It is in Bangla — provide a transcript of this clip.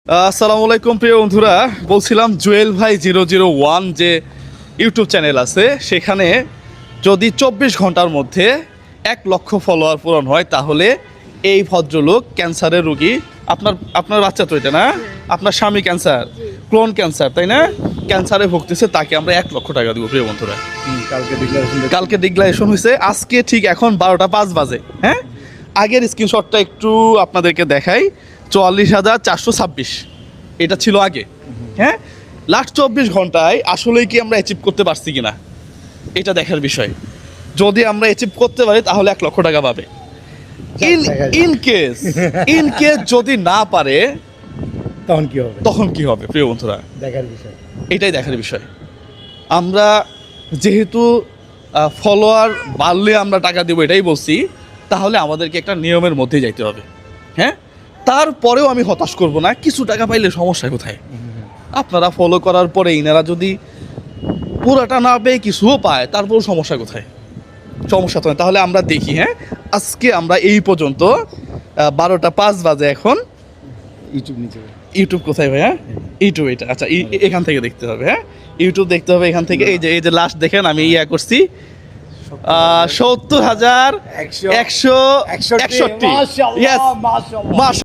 আসসালামু আলাইকুম প্রিয় বন্ধুরা, বলছিলাম জুয়েল ভাই 001 যে ইউটিউব চ্যানেল আছে, সেখানে যদি 24 ঘন্টার মধ্যে 1 লক্ষ ফলোয়ার পূরণ হয় তাহলে এই ভদ্রলোক ক্যান্সারের রোগী, আপনার বাচ্চা তো এটা না, আপনার স্বামী ক্যান্সার, ক্লোন ক্যান্সার, তাই না, ক্যান্সারে ভুগতেছে, তাকে আমরা 1 লক্ষ টাকা দিব প্রিয় বন্ধুরা। কালকে ডিক্লারেশন হয়েছে, আজকে ঠিক এখন 12টা 5 বাজে। হ্যাঁ, আগের স্ক্রিনশটটা একটু আপনাদেরকে দেখাই। 44,426 এটা ছিল আগে। হ্যাঁ, লাস্ট 24 ঘন্টায় আসলেই কি আমরা অ্যাচিভ করতে পারছি কিনা এটা দেখার বিষয়। যদি আমরা অ্যাচিভ করতে পারি তাহলে 1 লক্ষ টাকা পাবে। ইন কেস যদি না পারে তখন কি হবে প্রিয় বন্ধুরা, দেখার বিষয়, এটাই দেখার বিষয়। আমরা যেহেতু ফলোয়ার বাড়লে আমরা টাকা দেবো এটাই বলছি, তাহলে আমাদেরকে একটা নিয়মের মধ্যে যাইতে হবে। হ্যাঁ, তারপরেও আমি হতাশ করব না, কিছু টাকা পাইলে সমস্যা কোথায়। আপনারা ফলো করার পরে ইনারা যদি পুরাটা না পেয়ে কিছুও পায় তারপরও সমস্যা কোথায়, সমস্যা তো না। তাহলে আমরা দেখি। হ্যাঁ, আজকে আমরা এই পর্যন্ত 12টা 5 বাজে এখন। ইউটিউব কোথায় ভাই? হ্যাঁ, ইউটিউব এটা, আচ্ছা এখান থেকে দেখতে হবে। হ্যাঁ, ইউটিউব দেখতে হবে এখান থেকে। এই যে লাস্ট দেখেন আমি করছি 70,161।